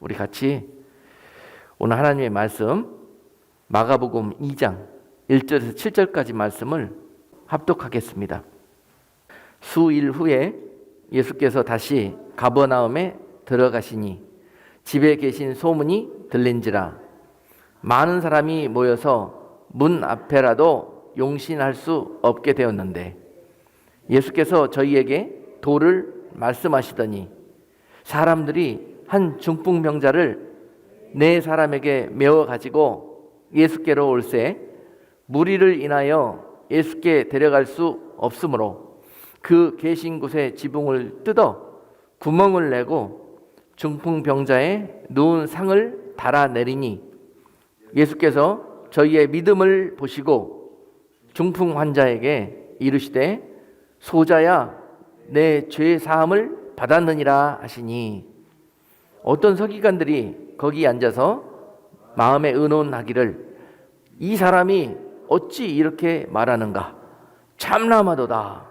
우리 같이 오늘 하나님의 말씀 마가복음 2장 1절에서 7절까지 말씀을 합독하겠습니다. 수일 후에 예수께서 다시 가버나움에 들어가시니 집에 계신 소문이 들린지라 많은 사람이 모여서 문 앞에라도 용신할 수 없게 되었는데 예수께서 저희에게 도를 말씀하시더니 사람들이 한 중풍병자를 네 사람에게 메어 가지고 예수께로 올세 무리를 인하여 예수께 데려갈 수 없으므로 그 계신 곳에 지붕을 뜯어 구멍을 내고 중풍병자의 누운 상을 달아내리니 예수께서 저희의 믿음을 보시고 중풍 환자에게 이르시되 소자야 내 죄 사함을 받았느니라 하시니 어떤 서기관들이 거기 앉아서 마음에 의논하기를 이 사람이 어찌 이렇게 말하는가 참나마도다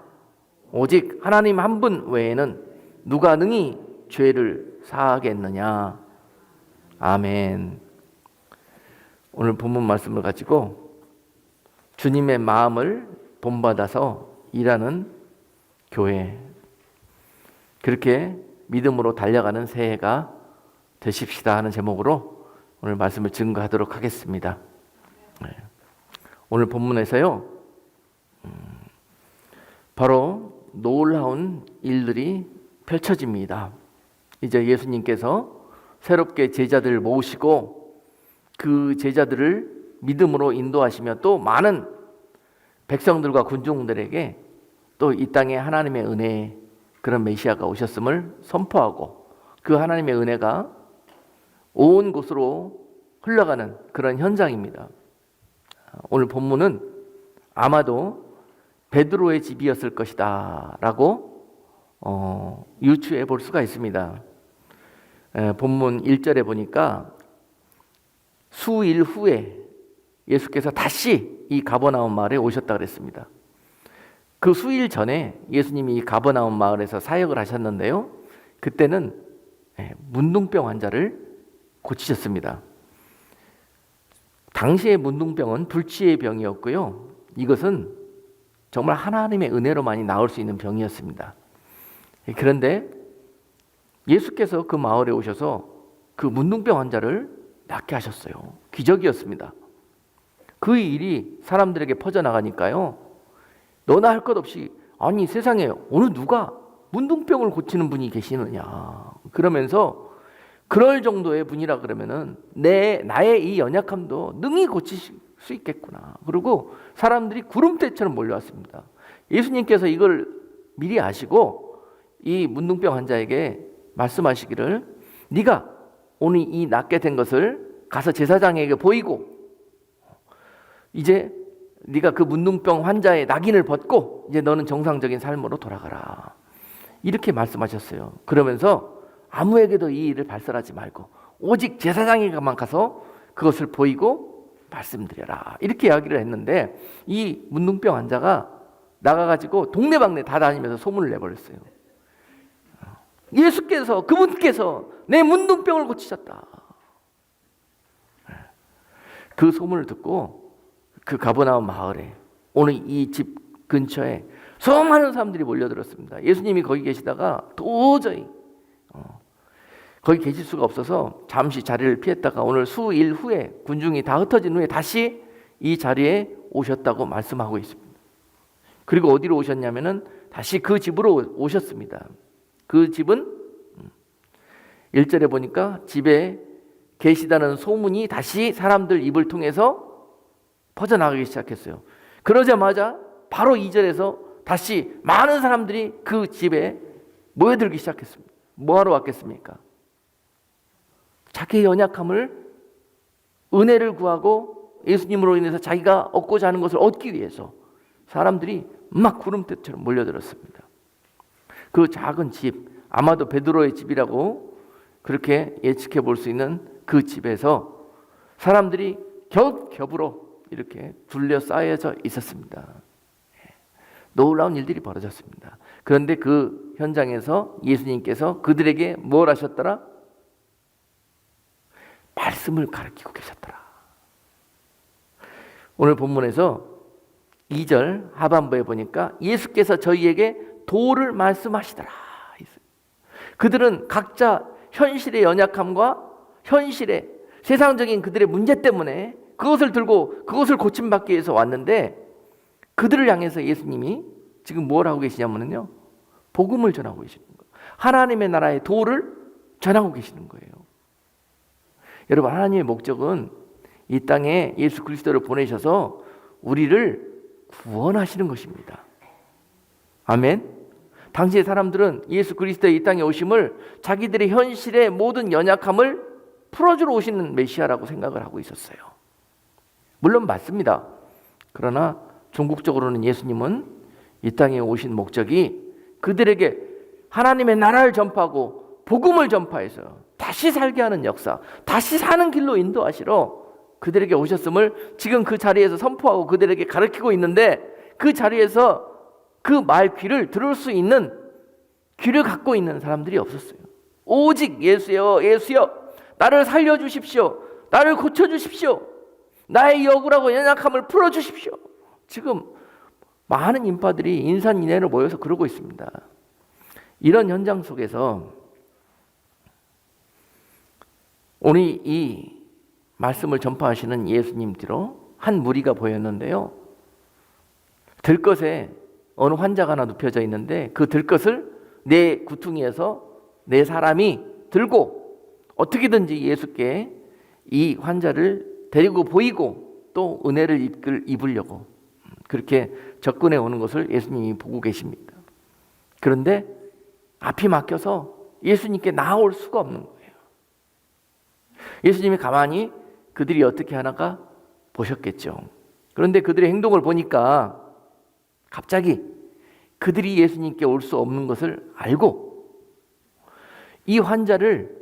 오직 하나님 한 분 외에는 누가 능히 죄를 사하겠느냐. 아멘. 오늘 본문 말씀을 가지고 주님의 마음을 본받아서 일하는 교회, 그렇게 믿음으로 달려가는 새해가 되십시다 하는 제목으로 오늘 말씀을 증거하도록 하겠습니다. 오늘 본문에서요, 바로 놀라운 일들이 펼쳐집니다. 이제 예수님께서 새롭게 제자들을 모으시고 그 제자들을 믿음으로 인도하시며 또 많은 백성들과 군중들에게 또 이 땅에 하나님의 은혜, 그런 메시아가 오셨음을 선포하고 그 하나님의 은혜가 온 곳으로 흘러가는 그런 현장입니다. 오늘 본문은 아마도 베드로의 집이었을 것이다 라고 유추해 볼 수가 있습니다. 본문 1절에 보니까 수일 후에 예수께서 다시 이 가버나움 마을에 오셨다 그랬습니다. 그 수일 전에 예수님이 이 가버나움 마을에서 사역을 하셨는데요, 그때는 문둥병 환자를 고치셨습니다. 당시의 문둥병은 불치의 병이었고요, 이것은 정말 하나님의 은혜로만이 나을 수 있는 병이었습니다. 그런데 예수께서 그 마을에 오셔서 그 문둥병 환자를 낫게 하셨어요. 기적이었습니다. 그 일이 사람들에게 퍼져나가니까요, 너나 할 것 없이 아니 세상에 어느 누가 문둥병을 고치는 분이 계시느냐 그러면서 그럴 정도의 분이라 그러면은 나의 이 연약함도 능히 고치실 수 있겠구나. 그리고 사람들이 구름대처럼 몰려왔습니다. 예수님께서 이걸 미리 아시고 이 문둥병 환자에게 말씀하시기를 네가 오늘 이 낫게 된 것을 가서 제사장에게 보이고 이제 네가 그 문둥병 환자의 낙인을 벗고 이제 너는 정상적인 삶으로 돌아가라. 이렇게 말씀하셨어요. 그러면서 아무에게도 이 일을 발설하지 말고 오직 제사장에게만 가서 그것을 보이고 말씀드려라. 이렇게 이야기를 했는데 이 문둥병 환자가 나가가지고 동네방네 다 다니면서 소문을 내버렸어요. 예수께서 그분께서 내 문둥병을 고치셨다. 그 소문을 듣고 그 가버나움 마을에 오늘 이 집 근처에 수많은 사람들이 몰려들었습니다. 예수님이 거기 계시다가 도저히 거기 계실 수가 없어서 잠시 자리를 피했다가 오늘 수일 후에 군중이 다 흩어진 후에 다시 이 자리에 오셨다고 말씀하고 있습니다. 그리고 어디로 오셨냐면은 다시 그 집으로 오셨습니다. 그 집은 1절에 보니까 집에 계시다는 소문이 다시 사람들 입을 통해서 퍼져나가기 시작했어요. 그러자마자 바로 2절에서 다시 많은 사람들이 그 집에 모여들기 시작했습니다. 뭐하러 왔겠습니까? 자기의 연약함을 은혜를 구하고 예수님으로 인해서 자기가 얻고자 하는 것을 얻기 위해서 사람들이 막 구름대처럼 몰려들었습니다. 그 작은 집, 아마도 베드로의 집이라고 그렇게 예측해 볼 수 있는 그 집에서 사람들이 겹겹으로 이렇게 둘러싸여져 있었습니다. 놀라운 일들이 벌어졌습니다. 그런데 그 현장에서 예수님께서 그들에게 뭘 하셨더라? 말씀을 가르치고 계셨더라. 오늘 본문에서 2절 하반부에 보니까 예수께서 저희에게 도를 말씀하시더라. 그들은 각자 현실의 연약함과 현실의 세상적인 그들의 문제 때문에 그것을 들고 그것을 고침받기 위해서 왔는데, 그들을 향해서 예수님이 지금 뭘 하고 계시냐면요, 복음을 전하고 계시는 거예요. 하나님의 나라의 도를 전하고 계시는 거예요. 여러분, 하나님의 목적은 이 땅에 예수 그리스도를 보내셔서 우리를 구원하시는 것입니다. 아멘. 당시의 사람들은 예수 그리스도의 이 땅에 오심을 자기들의 현실의 모든 연약함을 풀어주러 오시는 메시아라고 생각을 하고 있었어요. 물론 맞습니다. 그러나 종국적으로는 예수님은 이 땅에 오신 목적이 그들에게 하나님의 나라를 전파하고 복음을 전파해서 다시 살게 하는 역사, 다시 사는 길로 인도하시러 그들에게 오셨음을 지금 그 자리에서 선포하고 그들에게 가르치고 있는데, 그 자리에서 그 말 귀를 들을 수 있는 귀를 갖고 있는 사람들이 없었어요. 오직 예수여, 예수여, 나를 살려주십시오, 나를 고쳐주십시오, 나의 억울하고 연약함을 풀어주십시오. 지금 많은 인파들이 인산인해로 모여서 그러고 있습니다. 이런 현장 속에서 오늘 이 말씀을 전파하시는 예수님 뒤로 한 무리가 보였는데요, 들것에 어느 환자가 하나 눕혀져 있는데 그 들것을 내 구퉁이에서 내 사람이 들고 어떻게든지 예수께 이 환자를 데리고 보이고 또 은혜를 입으려고 그렇게 접근해 오는 것을 예수님이 보고 계십니다. 그런데 앞이 막혀서 예수님께 나아올 수가 없는 거예요. 예수님이 가만히 그들이 어떻게 하나가 보셨겠죠. 그런데 그들의 행동을 보니까 갑자기 그들이 예수님께 올 수 없는 것을 알고 이 환자를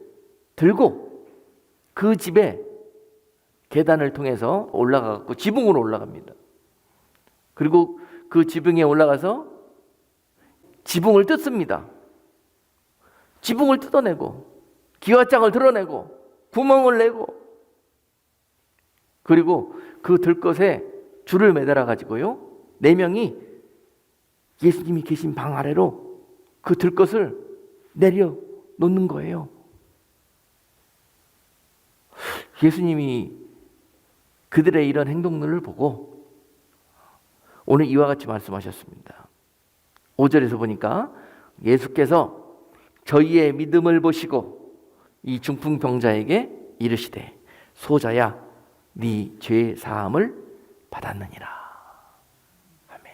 들고 그 집에 계단을 통해서 올라가고 지붕으로 올라갑니다. 그리고 그 지붕에 올라가서 지붕을 뜯습니다. 지붕을 뜯어내고 기와장을 드러내고 구멍을 내고, 그리고 그 들것에 줄을 매달아 가지고요, 4명이 예수님이 계신 방 아래로 그 들것을 내려 놓는 거예요. 예수님이 그들의 이런 행동들을 보고 오늘 이와 같이 말씀하셨습니다. 5절에서 보니까 예수께서 저희의 믿음을 보시고 이 중풍병자에게 이르시되 소자야, 네 죄 사함을 받았느니라. 아멘.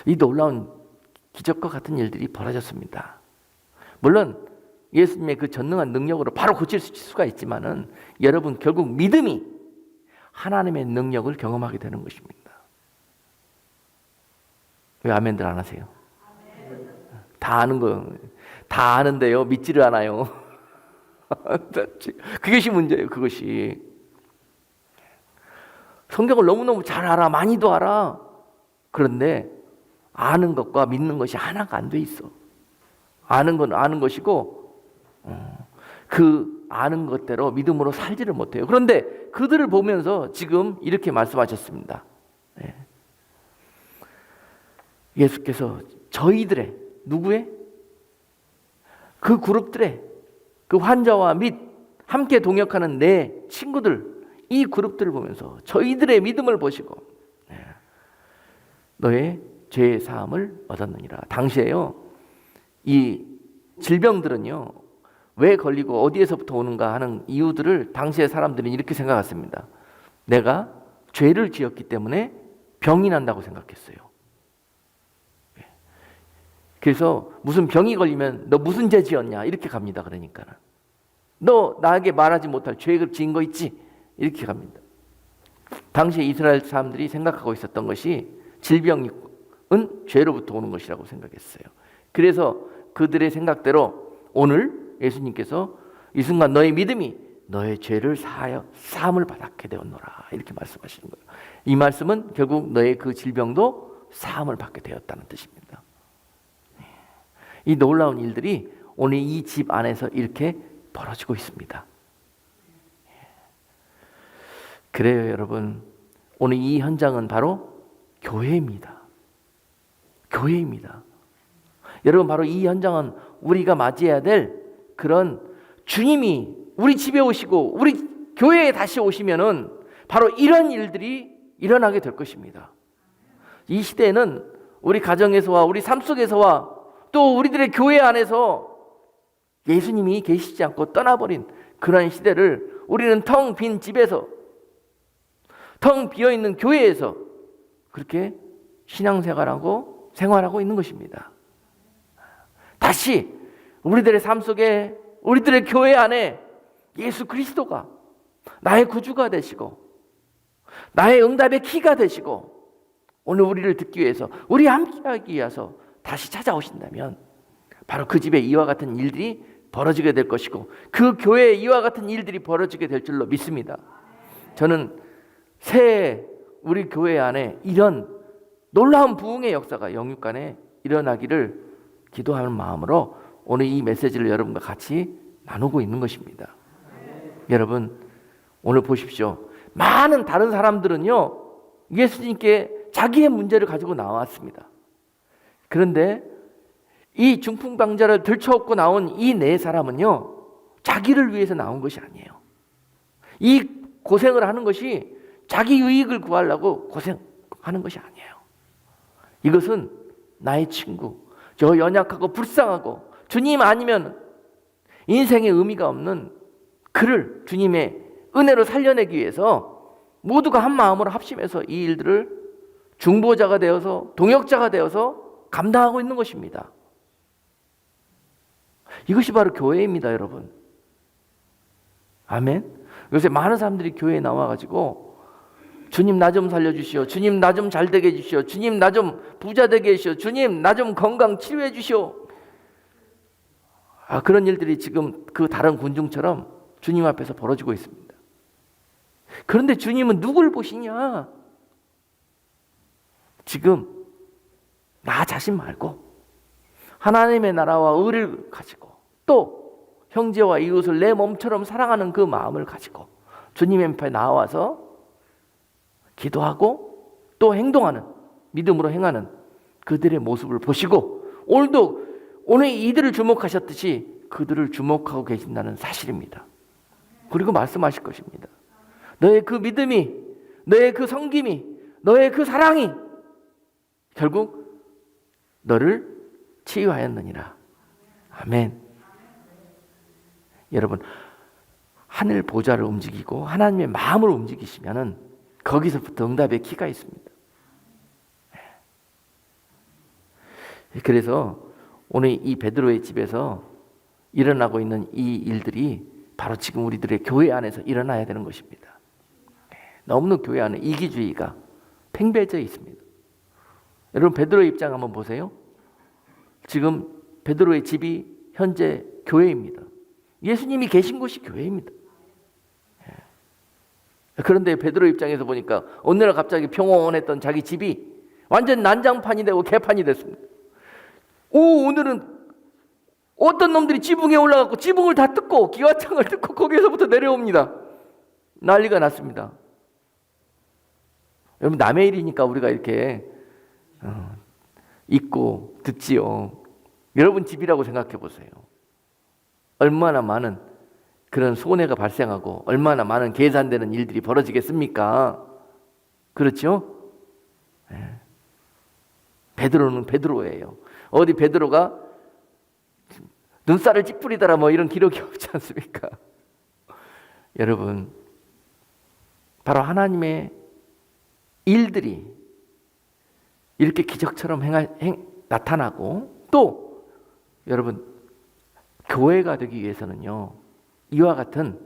이 놀라운 기적과 같은 일들이 벌어졌습니다. 물론 예수님의 그 전능한 능력으로 바로 고칠 수가 있지만은 여러분, 결국 믿음이 하나님의 능력을 경험하게 되는 것입니다. 왜 아멘들 안 하세요? 다 아는 거, 다 아는데요, 믿지를 않아요. 그것이 문제예요. 그것이 성경을 너무너무 잘 알아, 많이도 알아. 그런데 아는 것과 믿는 것이 하나가 안 돼 있어. 아는 건 아는 것이고 그 아는 것대로 믿음으로 살지를 못해요. 그런데 그들을 보면서 지금 이렇게 말씀하셨습니다. 예수께서 저희들의, 누구의? 그 그룹들의, 그 환자와 및 함께 동역하는 내 친구들, 이 그룹들을 보면서 저희들의 믿음을 보시고 너의 죄 사함을 얻었느니라. 당시에요, 이 질병들은요, 왜 걸리고 어디에서부터 오는가 하는 이유들을 당시의 사람들은 이렇게 생각했습니다. 내가 죄를 지었기 때문에 병이 난다고 생각했어요. 그래서 무슨 병이 걸리면 너 무슨 죄 지었냐 이렇게 갑니다. 그러니까 너 나에게 말하지 못할 죄를 지은 거 있지 이렇게 갑니다. 당시에 이스라엘 사람들이 생각하고 있었던 것이 질병은 죄로부터 오는 것이라고 생각했어요. 그래서 그들의 생각대로 오늘 예수님께서 이 순간 너의 믿음이 너의 죄를 사하여 사함을 받게 되었노라 이렇게 말씀하시는 거예요. 이 말씀은 결국 너의 그 질병도 사함을 받게 되었다는 뜻입니다. 이 놀라운 일들이 오늘 이 집 안에서 이렇게 벌어지고 있습니다. 그래요, 여러분. 오늘 이 현장은 바로 교회입니다. 교회입니다. 여러분, 바로 이 현장은 우리가 맞이해야 될 그런 주님이 우리 집에 오시고 우리 교회에 다시 오시면은 바로 이런 일들이 일어나게 될 것입니다. 이 시대에는 우리 가정에서와 우리 삶 속에서와 또 우리들의 교회 안에서 예수님이 계시지 않고 떠나버린 그런 시대를 우리는 텅 빈 집에서, 텅 비어있는 교회에서 그렇게 신앙생활하고 생활하고 있는 것입니다. 다시 우리들의 삶 속에, 우리들의 교회 안에 예수 그리스도가 나의 구주가 되시고 나의 응답의 키가 되시고 오늘 우리를 듣기 위해서, 우리 함께하기 위해서 다시 찾아오신다면 바로 그 집에 이와 같은 일들이 벌어지게 될 것이고 그 교회에 이와 같은 일들이 벌어지게 될 줄로 믿습니다. 저는 새해 우리 교회 안에 이런 놀라운 부흥의 역사가 영육간에 일어나기를 기도하는 마음으로 오늘 이 메시지를 여러분과 같이 나누고 있는 것입니다. 여러분, 오늘 보십시오. 많은 다른 사람들은요, 예수님께 자기의 문제를 가지고 나왔습니다. 그런데 이 중풍병자를 들쳐업고 나온 이 네 사람은요, 자기를 위해서 나온 것이 아니에요. 이 고생을 하는 것이 자기 유익을 구하려고 고생하는 것이 아니에요. 이것은 나의 친구, 저 연약하고 불쌍하고 주님 아니면 인생에 의미가 없는 그를 주님의 은혜로 살려내기 위해서 모두가 한 마음으로 합심해서 이 일들을 중보자가 되어서, 동역자가 되어서 감당하고 있는 것입니다. 이것이 바로 교회입니다, 여러분. 아멘. 요새 많은 사람들이 교회에 나와가지고 주님 나 좀 살려주시오, 주님 나 좀 잘 되게 해주시오, 주님 나 좀 부자 되게 해주시오, 주님 나 좀 건강 치료해 주시오. 그런 일들이 지금 그 다른 군중처럼 주님 앞에서 벌어지고 있습니다. 그런데 주님은 누굴 보시냐? 지금 나 자신 말고 하나님의 나라와 의를 가지고 또 형제와 이웃을 내 몸처럼 사랑하는 그 마음을 가지고 주님 앞에 나와서 기도하고 또 행동하는, 믿음으로 행하는 그들의 모습을 보시고 오늘 이들을 주목하셨듯이 그들을 주목하고 계신다는 사실입니다. 그리고 말씀하실 것입니다. 너의 그 믿음이, 너의 그 섬김이, 너의 그 사랑이 결국 너를 치유하였느니라. 아멘. 여러분, 하늘 보좌를 움직이고 하나님의 마음을 움직이시면은 거기서부터 응답의 키가 있습니다. 그래서 오늘 이 베드로의 집에서 일어나고 있는 이 일들이 바로 지금 우리들의 교회 안에서 일어나야 되는 것입니다. 너무나 교회 안에 이기주의가 팽배해져 있습니다. 여러분, 베드로의 입장 한번 보세요. 지금 베드로의 집이 현재 교회입니다. 예수님이 계신 곳이 교회입니다. 그런데 베드로 입장에서 보니까 어느 날 갑자기 평온했던 자기 집이 완전 난장판이 되고 개판이 됐습니다. 오늘은 어떤 놈들이 지붕에 올라가고 지붕을 다 뜯고 기와창을 뜯고 거기에서부터 내려옵니다. 난리가 났습니다. 여러분, 남의 일이니까 우리가 이렇게 읽고 듣지요. 여러분 집이라고 생각해 보세요. 얼마나 많은 그런 손해가 발생하고 얼마나 많은 계산되는 일들이 벌어지겠습니까? 그렇죠? 네. 베드로는 베드로예요. 어디 베드로가 눈살을 찌푸리더라 뭐 이런 기록이 없지 않습니까? 여러분, 바로 하나님의 일들이 이렇게 기적처럼 나타나고 또 여러분, 교회가 되기 위해서는요, 이와 같은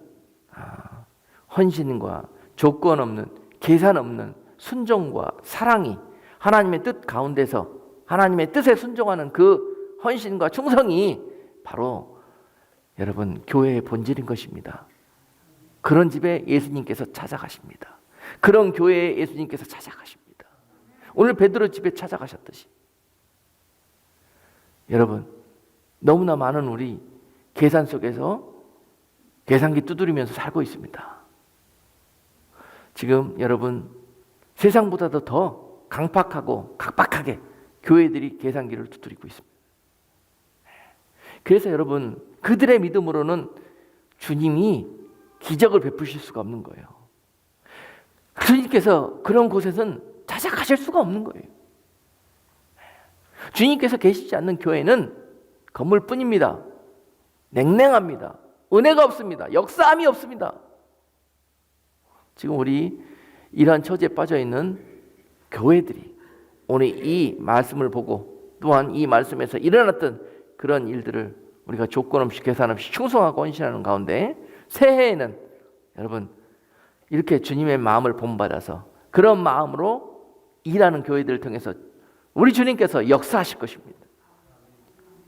헌신과 조건 없는, 계산 없는 순종과 사랑이 하나님의 뜻 가운데서 하나님의 뜻에 순종하는 그 헌신과 충성이 바로 여러분 교회의 본질인 것입니다. 그런 집에 예수님께서 찾아가십니다. 그런 교회에 예수님께서 찾아가십니다. 오늘 베드로 집에 찾아가셨듯이 여러분, 너무나 많은 우리 계산 속에서 계산기 두드리면서 살고 있습니다. 지금 여러분 세상보다도 더 강팍하고 각박하게 교회들이 계산기를 두드리고 있습니다. 그래서 여러분 그들의 믿음으로는 주님이 기적을 베푸실 수가 없는 거예요. 주님께서 그런 곳에서는 찾아가실 수가 없는 거예요. 주님께서 계시지 않는 교회는 건물뿐입니다. 냉랭합니다. 은혜가 없습니다. 역사함이 없습니다. 지금 우리 이러한 처지에 빠져있는 교회들이 오늘 이 말씀을 보고 또한 이 말씀에서 일어났던 그런 일들을 우리가 조건 없이 계산 없이 충성하고 헌신하는 가운데 새해에는 여러분 이렇게 주님의 마음을 본받아서 그런 마음으로 일하는 교회들을 통해서 우리 주님께서 역사하실 것입니다.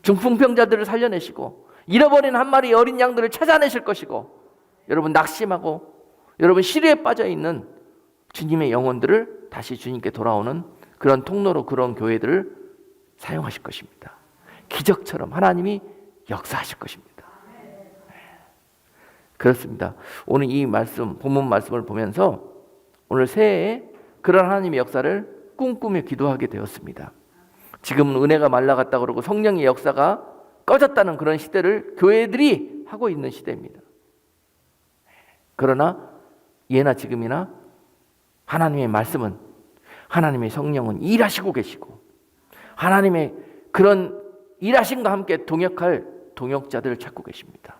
중풍병자들을 살려내시고 잃어버린 한 마리 어린 양들을 찾아내실 것이고 여러분 낙심하고 여러분 시리에 빠져있는 주님의 영혼들을 다시 주님께 돌아오는 그런 통로로 그런 교회들을 사용하실 것입니다. 기적처럼 하나님이 역사하실 것입니다. 그렇습니다. 오늘 이 말씀, 본문 말씀을 보면서 오늘 새해에 그런 하나님의 역사를 꿈꾸며 기도하게 되었습니다. 지금은 은혜가 말라갔다 그러고 성령의 역사가 꺼졌다는 그런 시대를 교회들이 하고 있는 시대입니다. 그러나 예나 지금이나 하나님의 말씀은 하나님의 성령은 일하시고 계시고 하나님의 그런 일하심과 함께 동역할 동역자들을 찾고 계십니다.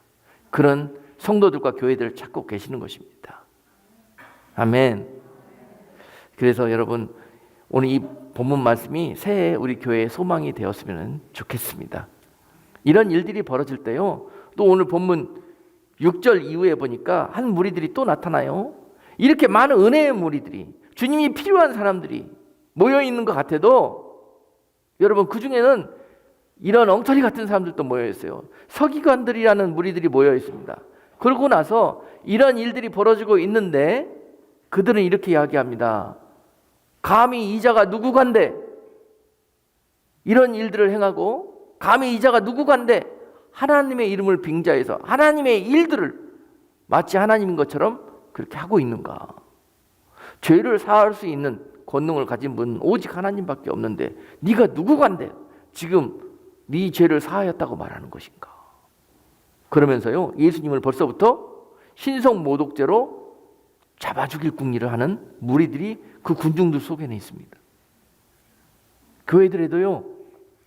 그런 성도들과 교회들을 찾고 계시는 것입니다. 아멘. 그래서 여러분 오늘 이 본문 말씀이 새해 우리 교회의 소망이 되었으면 좋겠습니다. 이런 일들이 벌어질 때요. 또 오늘 본문 6절 이후에 보니까 한 무리들이 또 나타나요. 이렇게 많은 은혜의 무리들이 주님이 필요한 사람들이 모여있는 것 같아도 여러분 그 중에는 이런 엉터리 같은 사람들도 모여있어요. 서기관들이라는 무리들이 모여있습니다. 그러고 나서 이런 일들이 벌어지고 있는데 그들은 이렇게 이야기합니다. 감히 이자가 누구간데 이런 일들을 행하고 감히 이자가 누구간데 하나님의 이름을 빙자해서 하나님의 일들을 마치 하나님인 것처럼 그렇게 하고 있는가. 죄를 사할 수 있는 권능을 가진 분은 오직 하나님밖에 없는데 네가 누구간데 지금 네 죄를 사하였다고 말하는 것인가. 그러면서요 예수님을 벌써부터 신성모독죄로 잡아 죽일 궁리를 하는 무리들이 그 군중들 속에는 있습니다. 교회들에도요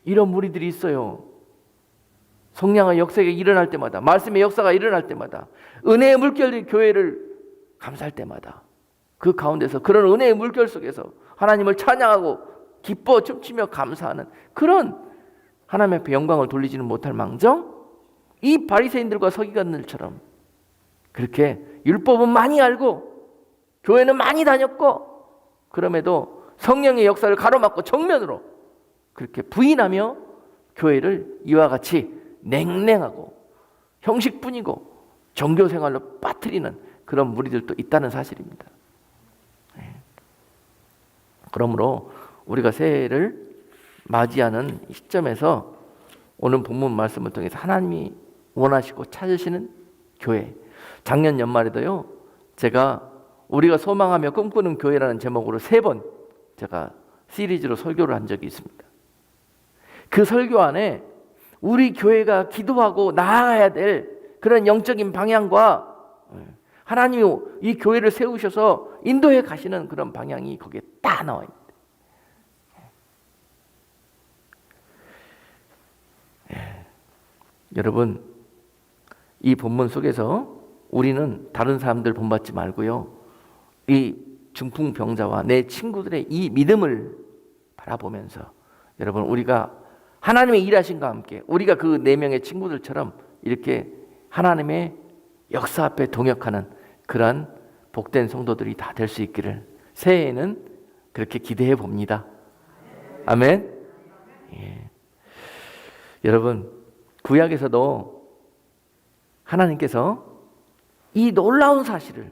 이런 무리들이 있어요. 성령의 역사가 일어날 때마다 말씀의 역사가 일어날 때마다 은혜의 물결이 교회를 감쌀 때마다 그 가운데서 그런 은혜의 물결 속에서 하나님을 찬양하고 기뻐 춤추며 감사하는 그런 하나님 앞에 영광을 돌리지는 못할 망정 이 바리새인들과 서기관들처럼 그렇게 율법은 많이 알고 교회는 많이 다녔고 그럼에도 성령의 역사를 가로막고 정면으로 그렇게 부인하며 교회를 이와 같이 냉랭하고 형식뿐이고 종교생활로 빠뜨리는 그런 무리들도 있다는 사실입니다. 그러므로 우리가 새해를 맞이하는 시점에서 오늘 본문 말씀을 통해서 하나님이 원하시고 찾으시는 교회, 작년 연말에도요 제가 우리가 소망하며 꿈꾸는 교회라는 제목으로 3번 제가 시리즈로 설교를 한 적이 있습니다. 그 설교 안에 우리 교회가 기도하고 나아가야 될 그런 영적인 방향과 하나님이 이 교회를 세우셔서 인도해 가시는 그런 방향이 거기에 다 나와 있습니다. 여러분 이 본문 속에서 우리는 다른 사람들 본받지 말고요 이 중풍병자와 내 친구들의 이 믿음을 바라보면서 여러분 우리가 하나님의 일하심과 함께 우리가 그 4명의 친구들처럼 이렇게 하나님의 역사 앞에 동역하는 그러한 복된 성도들이 다 될 수 있기를 새해에는 그렇게 기대해 봅니다. 아멘. 예. 여러분 구약에서도 하나님께서 이 놀라운 사실을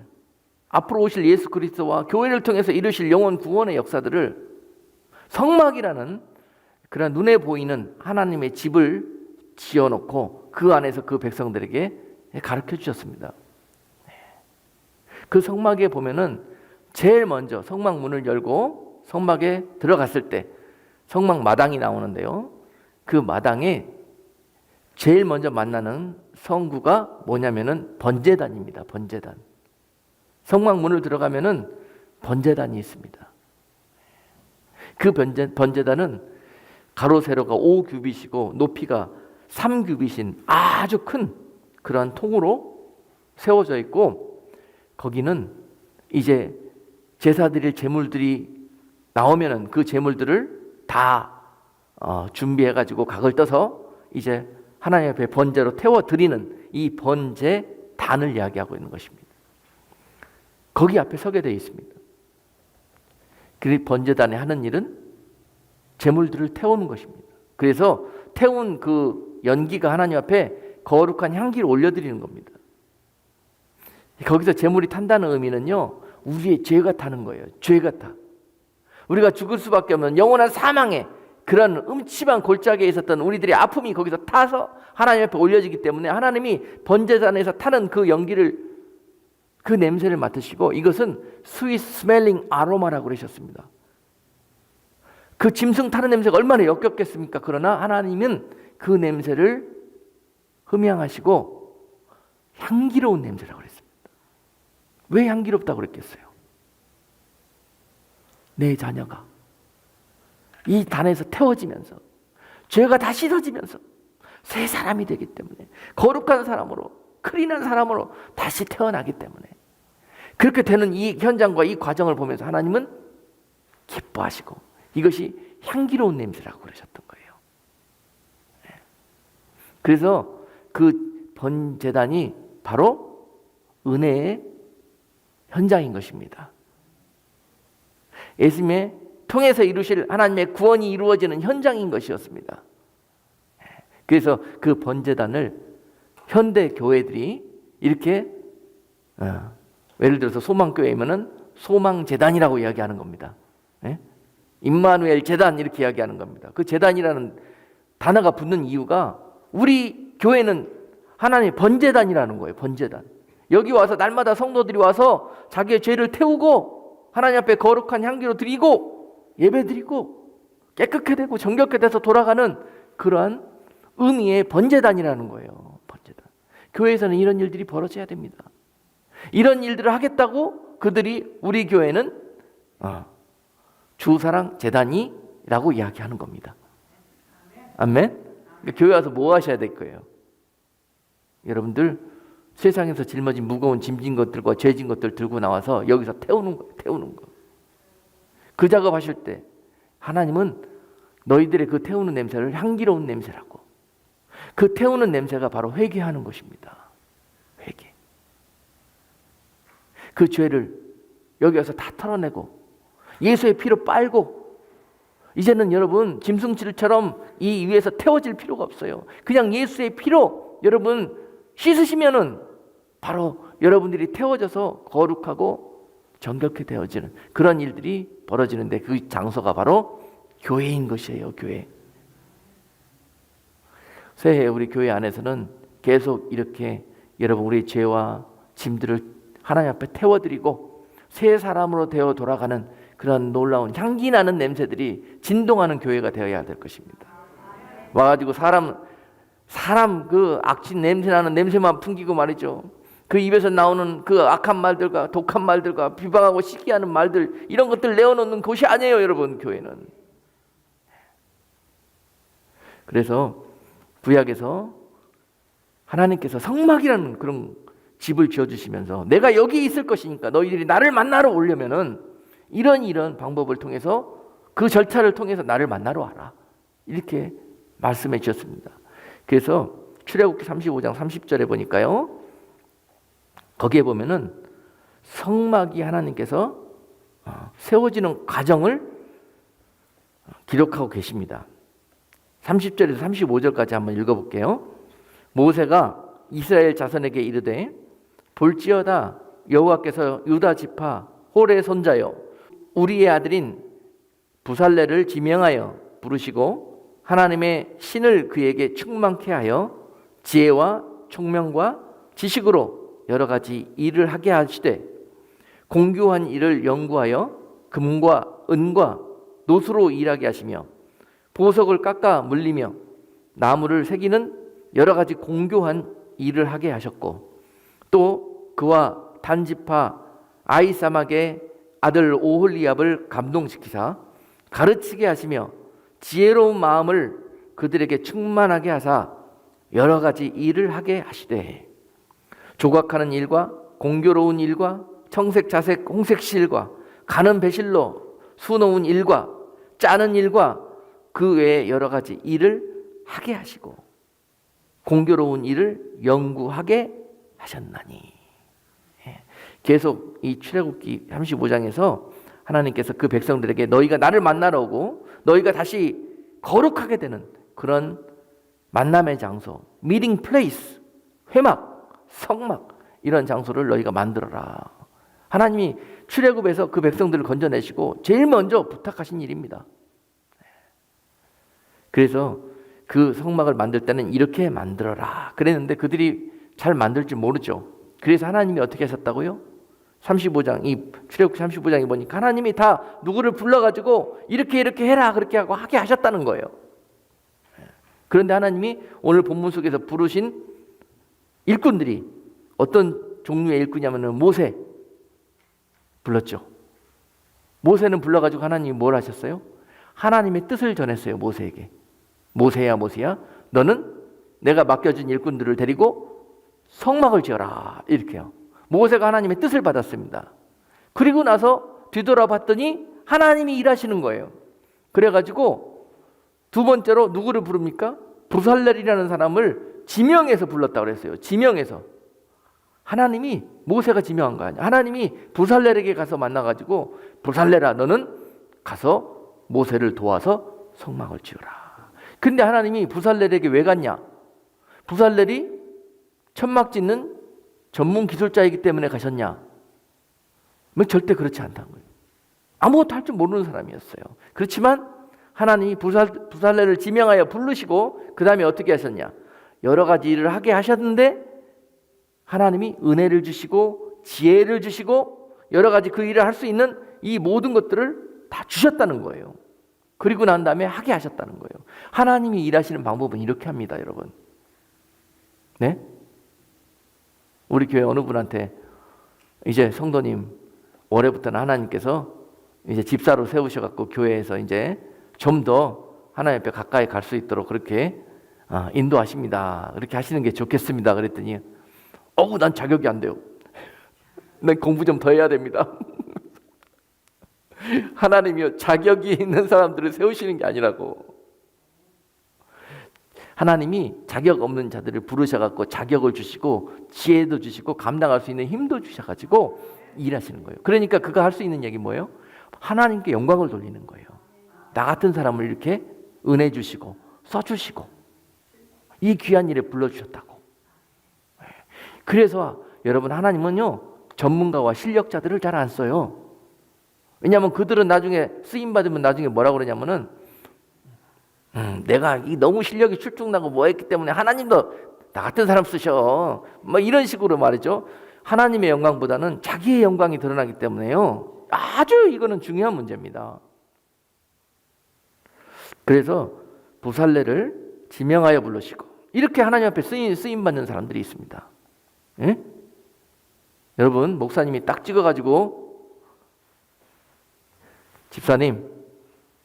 앞으로 오실 예수 그리스도와 교회를 통해서 이루실 영원 구원의 역사들을 성막이라는 그런 눈에 보이는 하나님의 집을 지어놓고 그 안에서 그 백성들에게 가르쳐 주셨습니다. 그 성막에 보면은 제일 먼저 성막 문을 열고 성막에 들어갔을 때 성막 마당이 나오는데요. 그 마당에 제일 먼저 만나는 성구가 뭐냐면은 번제단입니다. 번제단. 성막 문을 들어가면은 번제단이 있습니다. 그 번제단은 가로 세로가 5규빗이고 높이가 3규빗인 아주 큰 그러한 통으로 세워져 있고, 거기는 이제 제사 드릴 제물들이 나오면은 그 제물들을 다 준비해 가지고 각을 떠서 이제 하나님 앞에 번제로 태워 드리는 이 번제단을 이야기하고 있는 것입니다. 거기 앞에 서게 되어 있습니다. 그 번제단에 하는 일은 제물들을 태우는 것입니다. 그래서 태운 그 연기가 하나님 앞에 거룩한 향기를 올려드리는 겁니다. 거기서 제물이 탄다는 의미는요, 우리의 죄가 타는 거예요. 죄가 타. 우리가 죽을 수밖에 없는 영원한 사망에, 그런 음침한 골짜기에 있었던 우리들의 아픔이 거기서 타서 하나님 앞에 올려지기 때문에 하나님이 번제단에서 타는 그 연기를, 그 냄새를 맡으시고, 이것은 스윗 스멜링 아로마라고 그러셨습니다. 그 짐승 타는 냄새가 얼마나 역겹겠습니까? 그러나 하나님은 그 냄새를 흠양하시고 향기로운 냄새라고 그랬습니다. 왜 향기롭다고 그랬겠어요? 내 자녀가 이 단에서 태워지면서 죄가 다 씻어지면서 새 사람이 되기 때문에, 거룩한 사람으로, 크리난 사람으로 다시 태어나기 때문에, 그렇게 되는 이 현장과 이 과정을 보면서 하나님은 기뻐하시고 이것이 향기로운 냄새라고 그러셨던 거예요. 그래서 그 번제단이 바로 은혜의 현장인 것입니다. 예수님의 통해서 이루실 하나님의 구원이 이루어지는 현장인 것이었습니다. 그래서 그 번제단을 현대 교회들이 이렇게 예를 들어서 소망교회이면은 소망재단이라고 이야기하는 겁니다. 임마누엘 재단 이렇게 이야기하는 겁니다. 그 재단이라는 단어가 붙는 이유가 우리 교회는 하나님의 번제단이라는 거예요. 번제단. 여기 와서 날마다 성도들이 와서 자기의 죄를 태우고 하나님 앞에 거룩한 향기로 드리고 예배드리고 깨끗게 되고 정결케 돼서 돌아가는 그러한 의미의 번제단이라는 거예요. 번제단. 교회에서는 이런 일들이 벌어져야 됩니다. 이런 일들을 하겠다고 그들이 우리 교회는 주사랑 재단이라고 이야기하는 겁니다. 아멘. 그러니까 교회 와서 뭐 하셔야 될 거예요? 여러분들 세상에서 짊어진 무거운 짐진 것들과 죄진 것들 들고 나와서 여기서 태우는 거예요. 태우는 거. 그 작업하실 때 하나님은 너희들의 그 태우는 냄새를 향기로운 냄새라고. 그 태우는 냄새가 바로 회개하는 것입니다. 회개. 그 죄를 여기 와서 다 털어내고 예수의 피로 빨고, 이제는 여러분 짐승질처럼 이 위에서 태워질 필요가 없어요. 그냥 예수의 피로 여러분 씻으시면은 바로 여러분들이 태워져서 거룩하고 정결케 되어지는 그런 일들이 벌어지는데, 그 장소가 바로 교회인 것이에요. 교회. 새해 우리 교회 안에서는 계속 이렇게 여러분 우리 죄와 짐들을 하나님 앞에 태워드리고 새 사람으로 되어 돌아가는 그런 놀라운 향기 나는 냄새들이 진동하는 교회가 되어야 될 것입니다. 와가지고 사람 그 악취 냄새 나는 냄새만 풍기고 말이죠. 그 입에서 나오는 그 악한 말들과 독한 말들과 비방하고 시기하는 말들, 이런 것들 내어놓는 곳이 아니에요, 여러분. 교회는. 그래서 구약에서 하나님께서 성막이라는 그런 집을 지어주시면서 내가 여기 있을 것이니까 너희들이 나를 만나러 오려면은 이런 방법을 통해서, 그 절차를 통해서 나를 만나러 와라, 이렇게 말씀해 주셨습니다. 그래서 출애굽기 35장 30절에 보니까요, 거기에 보면은 성막이 하나님께서 세워지는 과정을 기록하고 계십니다. 30절에서 35절까지 한번 읽어볼게요. 모세가 이스라엘 자손에게 이르되 볼지어다 여호와께서 유다 지파 홀의 손자여 우리의 아들인 부살레를 지명하여 부르시고 하나님의 신을 그에게 충만케 하여 지혜와 총명과 지식으로 여러 가지 일을 하게 하시되 공교한 일을 연구하여 금과 은과 노수로 일하게 하시며 보석을 깎아 물리며 나무를 새기는 여러 가지 공교한 일을 하게 하셨고 또 그와 단지파 아히사막의 아들 오홀리압을 감동시키사 가르치게 하시며 지혜로운 마음을 그들에게 충만하게 하사 여러 가지 일을 하게 하시되 조각하는 일과 공교로운 일과 청색 자색 홍색 실과 가는 배실로 수놓은 일과 짜는 일과 그 외에 여러 가지 일을 하게 하시고 공교로운 일을 연구하게 하셨나니. 계속 이 출애굽기 35장에서 하나님께서 그 백성들에게 너희가 나를 만나러 오고 너희가 다시 거룩하게 되는 그런 만남의 장소, 미팅 플레이스, 회막, 성막 이런 장소를 너희가 만들어라. 하나님이 출애굽에서 그 백성들을 건져내시고 제일 먼저 부탁하신 일입니다. 그래서 그 성막을 만들 때는 이렇게 만들어라 그랬는데 그들이 잘 만들 줄 모르죠. 그래서 하나님이 어떻게 하셨다고요? 35장, 이 출애굽기 35장에 보니까 하나님이 다 누구를 불러가지고 이렇게 해라 그렇게 하고 하게 하셨다는 거예요. 그런데 하나님이 오늘 본문 속에서 부르신 일꾼들이 어떤 종류의 일꾼이냐면 모세 불렀죠. 모세는 불러가지고 하나님이 뭘 하셨어요? 하나님의 뜻을 전했어요. 모세에게. 모세야 너는 내가 맡겨준 일꾼들을 데리고 성막을 지어라 이렇게요. 모세가 하나님의 뜻을 받았습니다. 그리고 나서 뒤돌아봤더니 하나님이 일하시는 거예요. 그래가지고 두 번째로 누구를 부릅니까? 부살렐이라는 사람을 지명해서 불렀다고 그랬어요. 지명해서. 하나님이 모세가 지명한 거 아니야. 하나님이 부살렐에게 가서 만나가지고 부살렐아 너는 가서 모세를 도와서 성막을 지어라. 근데 하나님이 부살렐에게 왜 갔냐? 부살렐이 천막 짓는 전문 기술자이기 때문에 가셨냐? 절대 그렇지 않다는 거예요. 아무것도 할 줄 모르는 사람이었어요. 그렇지만 하나님이 부살렐을 지명하여 부르시고 그 다음에 어떻게 하셨냐? 여러 가지 일을 하게 하셨는데 하나님이 은혜를 주시고 지혜를 주시고 여러 가지 그 일을 할 수 있는 이 모든 것들을 다 주셨다는 거예요. 그리고 난 다음에 하게 하셨다는 거예요. 하나님이 일하시는 방법은 이렇게 합니다, 여러분. 네? 우리 교회 어느 분한테 이제 성도님 올해부터는 하나님께서 이제 집사로 세우셔갖고 교회에서 이제 좀 더 하나님 앞에 가까이 갈 수 있도록 그렇게 인도하십니다. 그렇게 하시는 게 좋겠습니다. 그랬더니 난 자격이 안 돼요. 난 공부 좀 더 해야 됩니다. 하나님이요 자격이 있는 사람들을 세우시는 게 아니라고. 하나님이 자격 없는 자들을 부르셔갖고 자격을 주시고 지혜도 주시고 감당할 수 있는 힘도 주셔가지고 일하시는 거예요. 그러니까 그가 할 수 있는 얘기 뭐예요? 하나님께 영광을 돌리는 거예요. 나 같은 사람을 이렇게 은혜 주시고 써주시고 이 귀한 일에 불러주셨다고. 그래서 여러분 하나님은요 전문가와 실력자들을 잘 안 써요. 왜냐하면 그들은 나중에 쓰임받으면 나중에 뭐라고 그러냐면은 내가 너무 실력이 출중나고 뭐했기 때문에 하나님도 나 같은 사람 쓰셔. 이런 식으로 말이죠. 하나님의 영광보다는 자기의 영광이 드러나기 때문에요. 아주 이거는 중요한 문제입니다. 그래서 부살렐을 지명하여 부르시고 이렇게 하나님 앞에 쓰임받는 사람들이 있습니다. 예? 여러분 목사님이 딱 찍어가지고 집사님,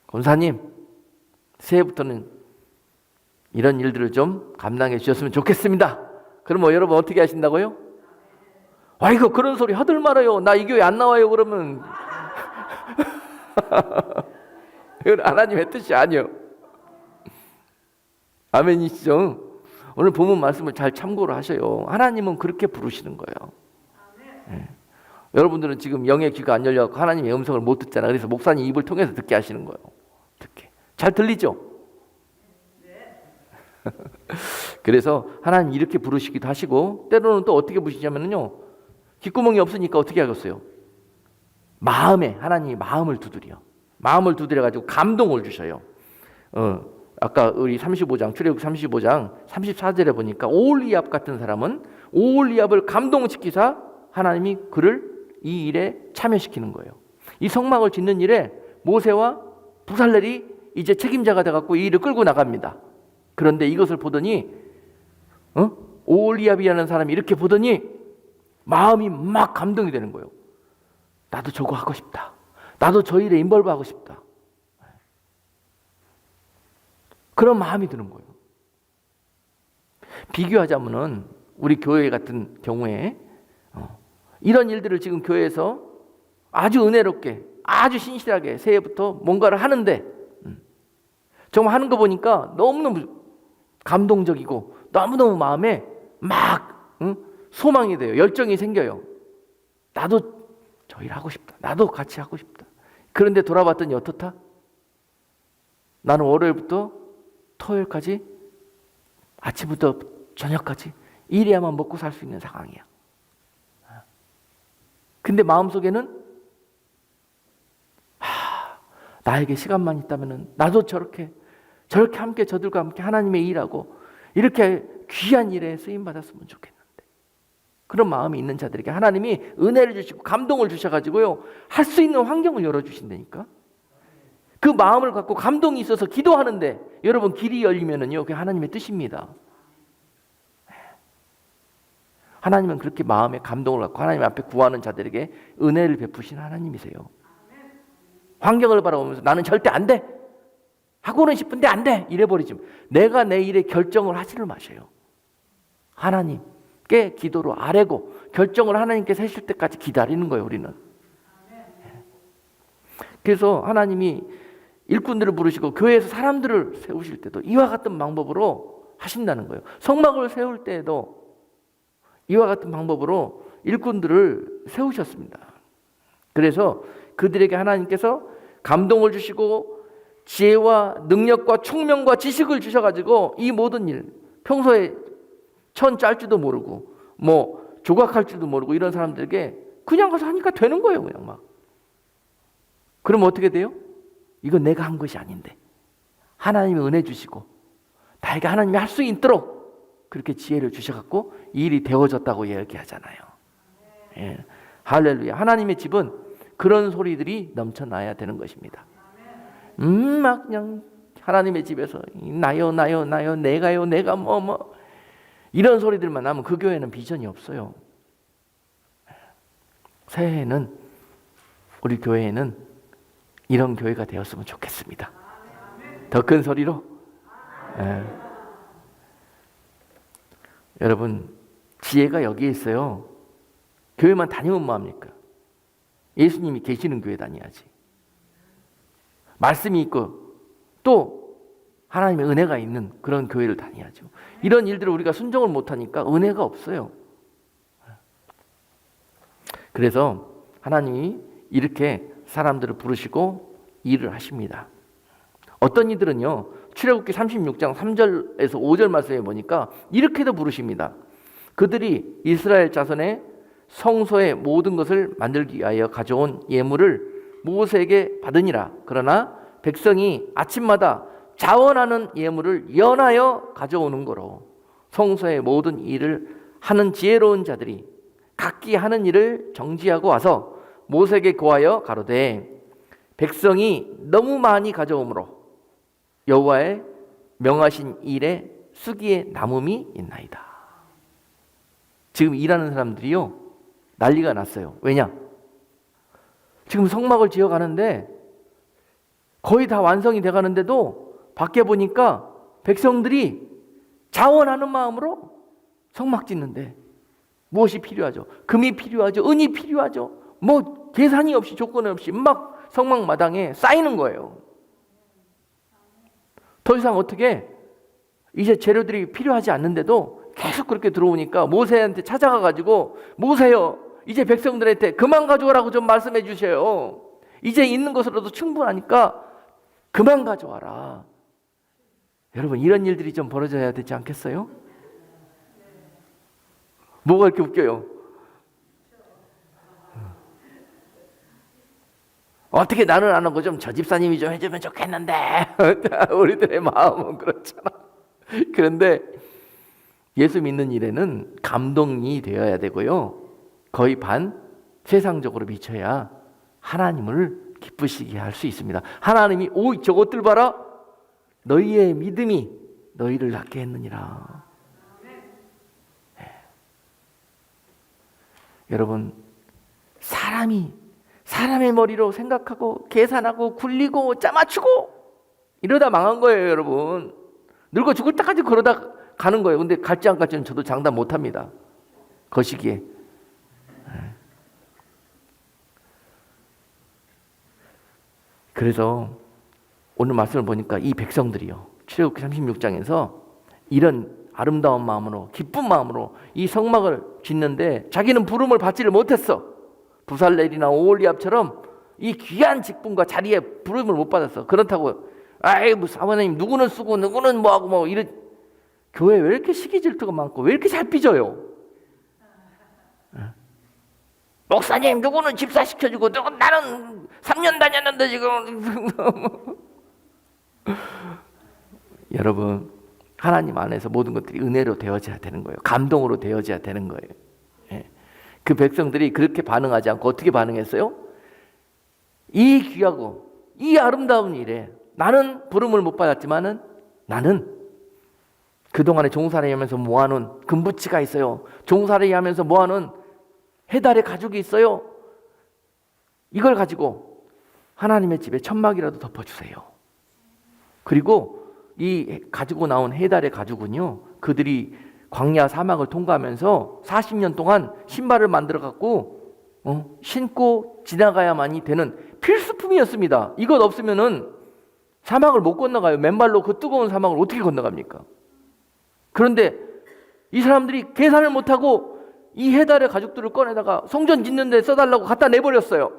권사님 새해부터는 이런 일들을 좀 감당해 주셨으면 좋겠습니다. 그럼 여러분 어떻게 하신다고요? 아이고 그런 소리 하들 말아요. 나 이 교회 안 나와요. 그러면 이건 하나님의 뜻이 아니에요. 아멘이시죠? 오늘 본문 말씀을 잘 참고를 하셔요. 하나님은 그렇게 부르시는 거예요. 네. 여러분들은 지금 영의 귀가 안 열려서 하나님의 음성을 못 듣잖아. 그래서 목사님 입을 통해서 듣게 하시는 거예요. 듣게. 잘 들리죠? 그래서 하나님 이렇게 부르시기도 하시고 때로는 또 어떻게 부르시냐면요. 귓구멍이 없으니까 어떻게 하겠어요? 하나님이 마음을 두드려 가지고 감동을 주셔요. 아까 우리 35장 출애굽 35장 34절에 보니까 오홀리압 같은 사람은 오홀리압을 감동시키사 하나님이 그를 이 일에 참여시키는 거예요. 이 성막을 짓는 일에 모세와 부살렐이 이제 책임자가 돼갖고 이 일을 끌고 나갑니다. 그런데 이것을 보더니 오홀리압이라는 사람이 이렇게 보더니 마음이 막 감동이 되는 거예요. 나도 저거 하고 싶다. 나도 저 일에 인벌브 하고 싶다. 그런 마음이 드는 거예요. 비교하자면은 우리 교회 같은 경우에 이런 일들을 지금 교회에서 아주 은혜롭게 아주 신실하게 새해부터 뭔가를 하는데 정말 하는 거 보니까 너무너무 감동적이고 너무너무 마음에 막 소망이 돼요. 열정이 생겨요. 나도 저 일 하고 싶다. 나도 같이 하고 싶다. 그런데 돌아봤더니 어떻다? 나는 월요일부터 토요일까지 아침부터 저녁까지 일해야만 먹고 살 수 있는 상황이야. 근데 마음속에는 나에게 시간만 있다면 나도 저렇게 함께 저들과 함께 하나님의 일하고 이렇게 귀한 일에 쓰임 받았으면 좋겠는데, 그런 마음이 있는 자들에게 하나님이 은혜를 주시고 감동을 주셔가지고요 할 수 있는 환경을 열어주신다니까. 그 마음을 갖고 감동이 있어서 기도하는데 여러분 길이 열리면은요 그게 하나님의 뜻입니다. 하나님은 그렇게 마음에 감동을 갖고 하나님 앞에 구하는 자들에게 은혜를 베푸신 하나님이세요. 환경을 바라보면서 나는 절대 안 돼, 하고는 싶은데 안 돼 이래버리지 내가 내 일에 결정을 하지를 마셔요. 하나님께 기도로 아뢰고 결정을 하나님께서 하실 때까지 기다리는 거예요. 우리는. 그래서 하나님이 일꾼들을 부르시고 교회에서 사람들을 세우실 때도 이와 같은 방법으로 하신다는 거예요. 성막을 세울 때에도 이와 같은 방법으로 일꾼들을 세우셨습니다. 그래서 그들에게 하나님께서 감동을 주시고 지혜와 능력과 총명과 지식을 주셔가지고 이 모든 일, 평소에 천 짤 줄도 모르고 뭐 조각할 줄도 모르고 이런 사람들에게 그냥 가서 하니까 되는 거예요. 그냥 막. 그럼 어떻게 돼요? 이건 내가 한 것이 아닌데 하나님이 은혜 주시고 나에게 하나님이 할 수 있도록 그렇게 지혜를 주셔갖고 이 일이 되어졌다고 이야기하잖아요. 예. 할렐루야. 하나님의 집은 그런 소리들이 넘쳐나야 되는 것입니다. 막 그냥 하나님의 집에서 나요 내가요 내가 뭐 이런 소리들만 나면 그 교회는 비전이 없어요. 새해에는 우리 교회에는 이런 교회가 되었으면 좋겠습니다. 더 큰 소리로. 예. 여러분 지혜가 여기에 있어요. 교회만 다니면 뭐합니까? 예수님이 계시는 교회 다녀야지. 말씀이 있고 또 하나님의 은혜가 있는 그런 교회를 다녀야죠. 이런 일들을 우리가 순종을 못하니까 은혜가 없어요. 그래서 하나님이 이렇게 사람들을 부르시고 일을 하십니다. 어떤 이들은요 출애굽기 36장 3절에서 5절 말씀에 보니까 이렇게도 부르십니다. 그들이 이스라엘 자손의 성소의 모든 것을 만들기 위하여 가져온 예물을 모세에게 받으니라. 그러나 백성이 아침마다 자원하는 예물을 연하여 가져오는 거로 성소의 모든 일을 하는 지혜로운 자들이 각기 하는 일을 정지하고 와서 모세에게 고하여 가로되 백성이 너무 많이 가져오므로 여호와의 명하신 일에 수기에 남음이 있나이다. 지금 일하는 사람들이요 난리가 났어요. 왜냐? 지금 성막을 지어가는데 거의 다 완성이 돼가는데도 밖에 보니까 백성들이 자원하는 마음으로 성막 짓는데 무엇이 필요하죠? 금이 필요하죠. 은이 필요하죠. 뭐 계산이 없이 조건 없이 막 성막 마당에 쌓이는 거예요. 더 이상 어떻게 이제 재료들이 필요하지 않는데도 계속 그렇게 들어오니까 모세한테 찾아가가지고 모세요 이제 백성들한테 그만 가져오라고 좀 말씀해 주세요. 이제 있는 것으로도 충분하니까 그만 가져와라. 여러분 이런 일들이 좀 벌어져야 되지 않겠어요? 뭐가 이렇게 웃겨요? 어떻게 나는 안 하고 좀 저 집사님이 좀 해주면 좋겠는데 우리들의 마음은 그렇잖아. 그런데 예수 믿는 일에는 감동이 되어야 되고요, 거의 반 세상적으로 비춰야 하나님을 기쁘시게 할 수 있습니다. 하나님이 오 저것들 봐라, 너희의 믿음이 너희를 낫게 했느니라. 네. 여러분, 사람의 머리로 생각하고 계산하고 굴리고 짜맞추고 이러다 망한 거예요. 여러분, 늙어 죽을 때까지 그러다 가는 거예요. 근데 갈지 안 갈지는 저도 장담 못합니다, 그 시기에. 그래서 오늘 말씀을 보니까 이 백성들이요, 출애굽기 36장에서 이런 아름다운 마음으로, 기쁜 마음으로 이 성막을 짓는데 자기는 부름을 받지를 못했어. 부살렐이나 오홀리압처럼 이 귀한 직분과 자리에 부름을 못 받았어. 그렇다고 아이 뭐 사모님 누구는 쓰고 누구는 뭐하고 뭐 이런, 교회 왜 이렇게 시기 질투가 많고 왜 이렇게 잘 삐져요? 목사님 누구는 집사 시켜주고 누구 나는 3년 다녔는데 지금 여러분, 하나님 안에서 모든 것들이 은혜로 되어져야 되는 거예요. 감동으로 되어져야 되는 거예요. 그 백성들이 그렇게 반응하지 않고 어떻게 반응했어요? 이 귀하고 이 아름다운 일에 나는 부름을 못 받았지만은 나는 그동안에 종살이 하면서 모아놓은 금부치가 있어요. 종살이 하면서 모아놓은 해달의 가죽이 있어요. 이걸 가지고 하나님의 집에 천막이라도 덮어주세요. 그리고 이 가지고 나온 해달의 가죽은요, 그들이 광야 사막을 통과하면서 40년 동안 신발을 만들어 갖고 신고 지나가야만이 되는 필수품이었습니다. 이것 없으면은 사막을 못 건너가요. 맨발로 그 뜨거운 사막을 어떻게 건너갑니까? 그런데 이 사람들이 계산을 못하고 이 해달의 가죽들을 꺼내다가 성전 짓는 데 써달라고 갖다 내버렸어요.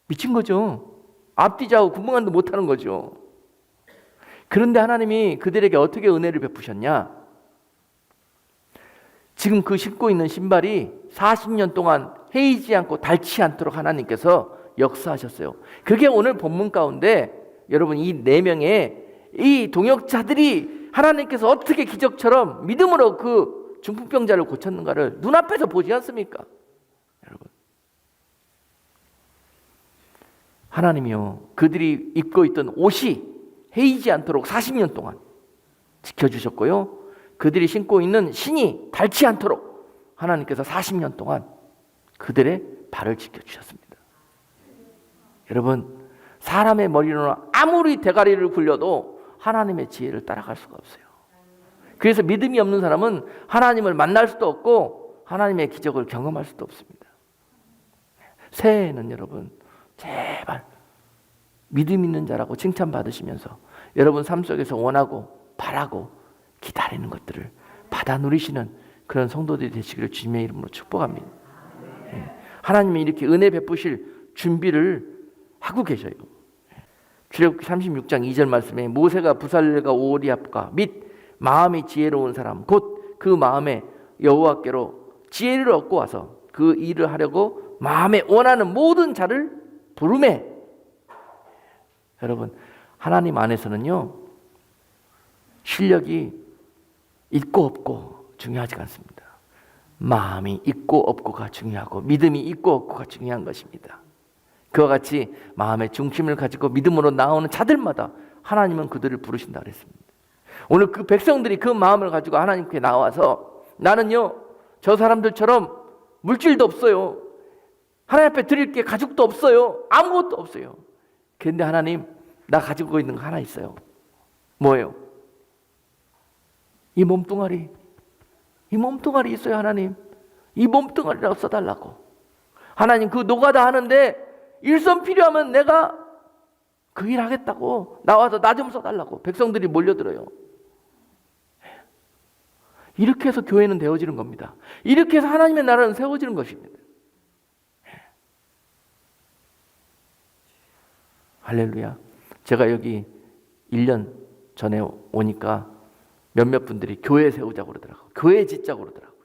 미친 거죠. 앞뒤좌우 구분도 못하는 거죠. 그런데 하나님이 그들에게 어떻게 은혜를 베푸셨냐? 지금 그 신고 있는 신발이 40년 동안 헤이지 않고 닳지 않도록 하나님께서 역사하셨어요. 그게 오늘 본문 가운데 여러분, 이 4명의 이 동역자들이 하나님께서 어떻게 기적처럼 믿음으로 그 중풍병자를 고쳤는가를 눈앞에서 보지 않습니까? 여러분, 하나님이요, 그들이 입고 있던 옷이 헤이지 않도록 40년 동안 지켜주셨고요, 그들이 신고 있는 신이 닳지 않도록 하나님께서 40년 동안 그들의 발을 지켜주셨습니다. 여러분, 사람의 머리로는 아무리 대가리를 굴려도 하나님의 지혜를 따라갈 수가 없어요. 그래서 믿음이 없는 사람은 하나님을 만날 수도 없고 하나님의 기적을 경험할 수도 없습니다. 새해에는 여러분, 제발 믿음 있는 자라고 칭찬받으시면서 여러분 삶 속에서 원하고 바라고 기다리는 것들을 받아 누리시는 그런 성도들이 되시기를 주님의 이름으로 축복합니다. 하나님이 이렇게 은혜 베푸실 준비를 하고 계셔요. 출애굽기 36장 2절 말씀에 모세가 부살렐과 오홀리압과 및 마음이 지혜로운 사람 곧 그 마음에 여호와께로 지혜를 얻고 와서 그 일을 하려고 마음에 원하는 모든 자를 부르매. 여러분, 하나님 안에서는요, 실력이 있고 없고 중요하지 않습니다. 마음이 있고 없고가 중요하고 믿음이 있고 없고가 중요한 것입니다. 그와 같이 마음의 중심을 가지고 믿음으로 나오는 자들마다 하나님은 그들을 부르신다 그랬습니다. 오늘 그 백성들이 그 마음을 가지고 하나님께 나와서 나는요, 저 사람들처럼 물질도 없어요. 하나님 앞에 드릴 게 가죽도 없어요. 아무것도 없어요. 그런데 하나님, 나 가지고 있는 거 하나 있어요. 뭐예요? 이 몸뚱아리 있어요. 하나님, 이 몸뚱아리라고 써달라고. 하나님, 그 노가다 하는데 일손 필요하면 내가 그 일 하겠다고 나와서 나 좀 써달라고. 백성들이 몰려들어요. 이렇게 해서 교회는 되어지는 겁니다. 이렇게 해서 하나님의 나라는 세워지는 것입니다. 할렐루야. 제가 여기 1년 전에 오니까 몇몇 분들이 교회 세우자고 그러더라고요. 교회 짓자고 그러더라고요.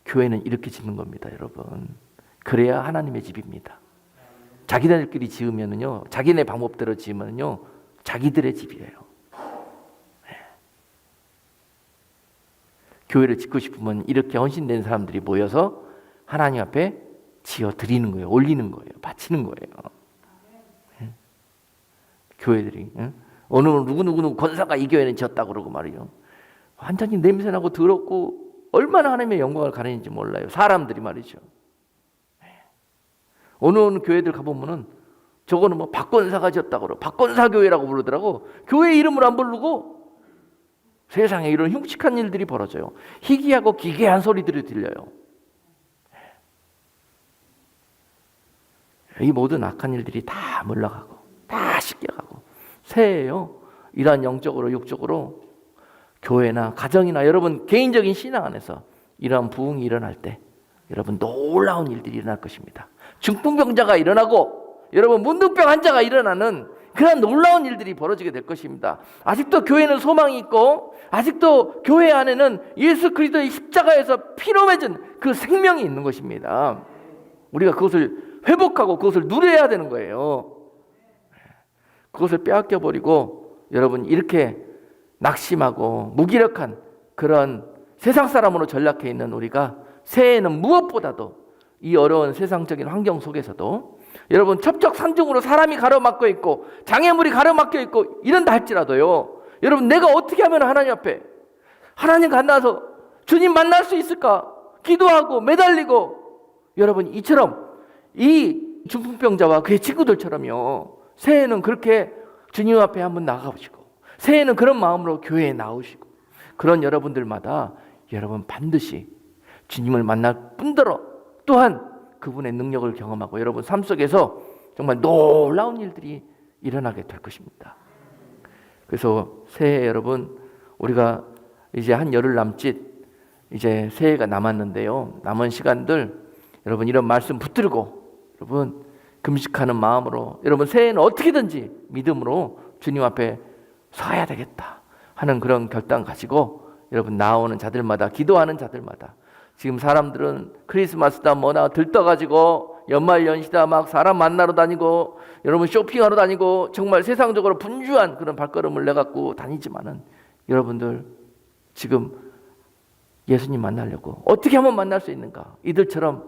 교회는 이렇게 짓는 겁니다, 여러분. 그래야 하나님의 집입니다. 자기네들끼리 지으면은요, 자기네 방법대로 지으면은요, 자기들의 집이에요. 네. 교회를 짓고 싶으면 이렇게 헌신된 사람들이 모여서 하나님 앞에 지어 드리는 거예요. 올리는 거예요. 바치는 거예요. 네. 교회들이 오늘 누구 권사가 이 교회는 지었다고 그러고 말이죠. 완전히 냄새나고 더럽고 얼마나 하나님의 영광을 가리는지 몰라요. 사람들이 말이죠. 어느 교회들 가보면은 저거는 뭐 박권사가 지었다고 그러고 박권사 교회라고 부르더라고. 교회 이름을 안 부르고 세상에 이런 흉측한 일들이 벌어져요. 희귀하고 기괴한 소리들이 들려요. 이 모든 악한 일들이 다 물러가고 다 씻겨가고 새해요. 이러한 영적으로 육적으로 교회나 가정이나 여러분 개인적인 신앙 안에서 이러한 부흥이 일어날 때 여러분 놀라운 일들이 일어날 것입니다. 중풍병자가 일어나고 여러분 문둥병 환자가 일어나는 그런 놀라운 일들이 벌어지게 될 것입니다. 아직도 교회는 소망이 있고 아직도 교회 안에는 예수 그리스도의 십자가에서 피로 맺은 그 생명이 있는 것입니다. 우리가 그것을 회복하고 그것을 누려야 되는 거예요. 그것을 빼앗겨 버리고 여러분 이렇게 낙심하고 무기력한 그런 세상 사람으로 전락해 있는 우리가 새해에는 무엇보다도 이 어려운 세상적인 환경 속에서도 여러분 첩적산중으로 사람이 가로막혀 있고 장애물이 가로막혀 있고 이런다 할지라도요, 여러분 내가 어떻게 하면 하나님 앞에 하나님 만나서 주님 만날 수 있을까 기도하고 매달리고 여러분 이처럼 이 중풍병자와 그의 친구들처럼요 새해에는 그렇게 주님 앞에 한번 나가보시고 새해에는 그런 마음으로 교회에 나오시고 그런 여러분들마다 여러분 반드시 주님을 만날 뿐더러 또한 그분의 능력을 경험하고 여러분 삶 속에서 정말 놀라운 일들이 일어나게 될 것입니다. 그래서 새해 여러분 우리가 이제 한 열흘 남짓 이제 새해가 남았는데요. 남은 시간들 여러분 이런 말씀 붙들고 여러분 금식하는 마음으로 여러분 새해는 어떻게든지 믿음으로 주님 앞에 서야 되겠다 하는 그런 결단 가지고 여러분 나오는 자들마다 기도하는 자들마다 지금 사람들은 크리스마스다 뭐나 들떠가지고 연말연시다 막 사람 만나러 다니고 여러분 쇼핑하러 다니고 정말 세상적으로 분주한 그런 발걸음을 내갖고 다니지만은 여러분들 지금 예수님 만나려고 어떻게 하면 만날 수 있는가 이들처럼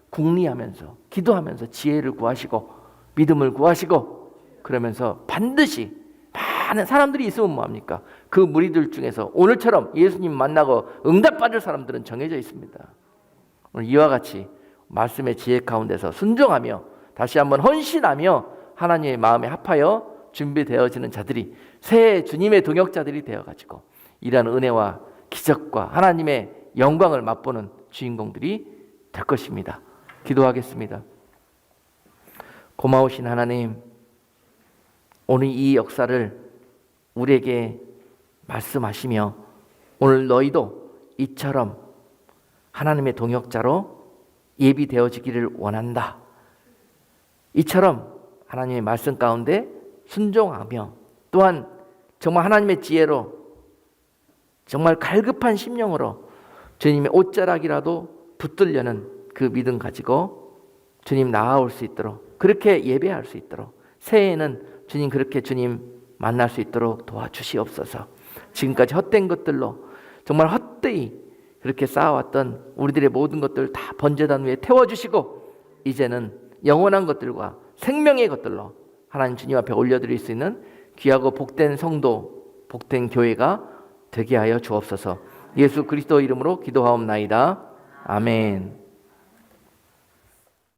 궁리하면서 기도하면서 지혜를 구하시고 믿음을 구하시고 그러면서 반드시 많은 사람들이 있으면 뭐합니까? 그 무리들 중에서 오늘처럼 예수님 만나고 응답받을 사람들은 정해져 있습니다. 오늘 이와 같이 말씀의 지혜 가운데서 순종하며 다시 한번 헌신하며 하나님의 마음에 합하여 준비되어지는 자들이 새해 주님의 동역자들이 되어가지고 이러한 은혜와 기적과 하나님의 영광을 맛보는 주인공들이 될 것입니다. 기도하겠습니다. 고마우신 하나님, 오늘 이 역사를 우리에게 말씀하시며 오늘 너희도 이처럼 하나님의 동역자로 예비되어지기를 원한다. 이처럼 하나님의 말씀 가운데 순종하며 또한 정말 하나님의 지혜로 정말 갈급한 심령으로 주님의 옷자락이라도 붙들려는 그 믿음 가지고 주님 나아올 수 있도록 그렇게 예배할 수 있도록 새해에는 주님 그렇게 주님 만날 수 있도록 도와주시옵소서. 지금까지 헛된 것들로 정말 헛되이 그렇게 쌓아왔던 우리들의 모든 것들 다 번제단 위에 태워주시고 이제는 영원한 것들과 생명의 것들로 하나님 주님 앞에 올려드릴 수 있는 귀하고 복된 성도 복된 교회가 되게 하여 주옵소서. 예수 그리스도 이름으로 기도하옵나이다. 아멘.